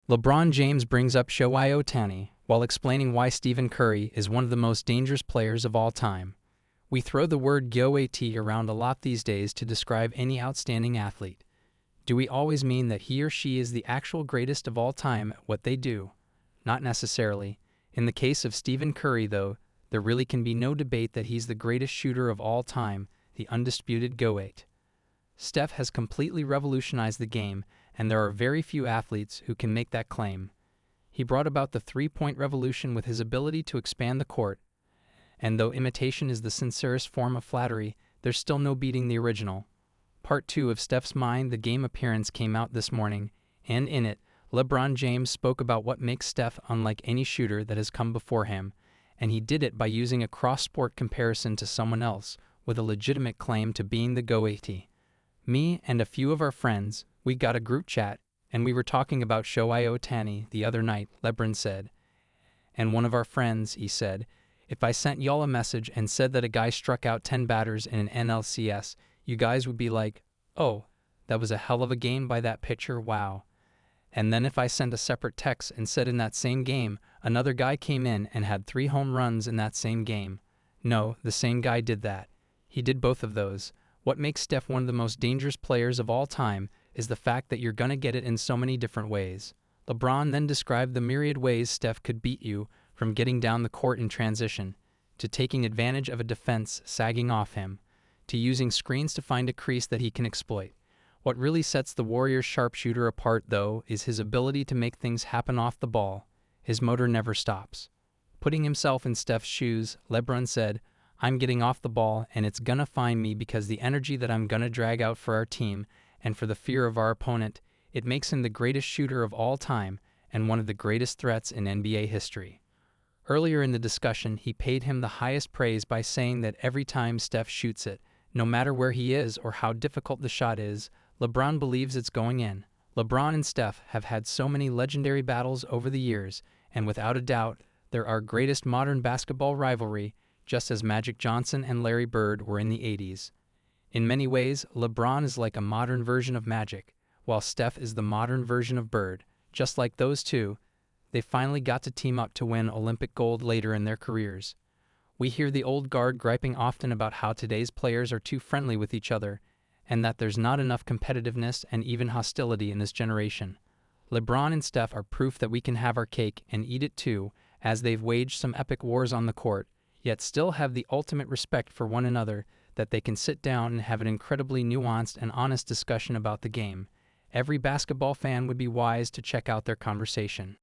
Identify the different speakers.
Speaker 1: LeBron James brings up Shohei Ohtani while explaining why Stephen Curry is one of the most dangerous players of all time. We throw the word GOAT around a lot these days to describe any outstanding athlete. Do we always mean that he or she is the actual greatest of all time at what they do? Not necessarily. In the case of Stephen Curry, though, there really can be no debate that he's the greatest shooter of all time, the undisputed GOAT. Steph has completely revolutionized the game, and there are very few athletes who can make that claim. He brought about the three-point revolution with his ability to expand the court, and though imitation is the sincerest form of flattery, there's still no beating the original. Part 2 of Steph's Mind the Game appearance came out this morning, and in it, LeBron James spoke about what makes Steph unlike any shooter that has come before him, and he did it by using a cross-sport comparison to someone else with a legitimate claim to being the GOAT. Me and a few of our friends, we got a group chat, and we were talking about Shohei Ohtani the other night, LeBron said. And one of our friends, he said, if I sent y'all a message and said that a guy struck out 10 batters in an NLCS, you guys would be like, oh, that was a hell of a game by that pitcher, wow. And then if I sent a separate text and said in that same game, another guy came in and had 3 home runs in that same game. No, the same guy did that. He did both of those. What makes Steph one of the most dangerous players of all time is the fact that you're gonna get it in so many different ways. LeBron then described the myriad ways Steph could beat you, from getting down the court in transition, to taking advantage of a defense sagging off him, to using screens to find a crease that he can exploit. What really sets the Warriors' sharpshooter apart, though, is his ability to make things happen off the ball. His motor never stops. Putting himself in Steph's shoes, LeBron said, I'm getting off the ball, and it's gonna find me because the energy that I'm gonna drag out for our team and for the fear of our opponent, it makes him the greatest shooter of all time and one of the greatest threats in NBA history. Earlier in the discussion, he paid him the highest praise by saying that every time Steph shoots it, no matter where he is or how difficult the shot is, LeBron believes it's going in. LeBron and Steph have had so many legendary battles over the years, and without a doubt, they're our greatest modern basketball rivalry, just as Magic Johnson and Larry Bird were in the 80s. In many ways, LeBron is like a modern version of Magic, while Steph is the modern version of Bird. Just like those two, they finally got to team up to win Olympic gold later in their careers. We hear the old guard griping often about how today's players are too friendly with each other, and that there's not enough competitiveness and even hostility in this generation. LeBron and Steph are proof that we can have our cake and eat it too, as they've waged some epic wars on the court, yet still have the ultimate respect for one another, that they can sit down and have an incredibly nuanced and honest discussion about the game. Every basketball fan would be wise to check out their conversation.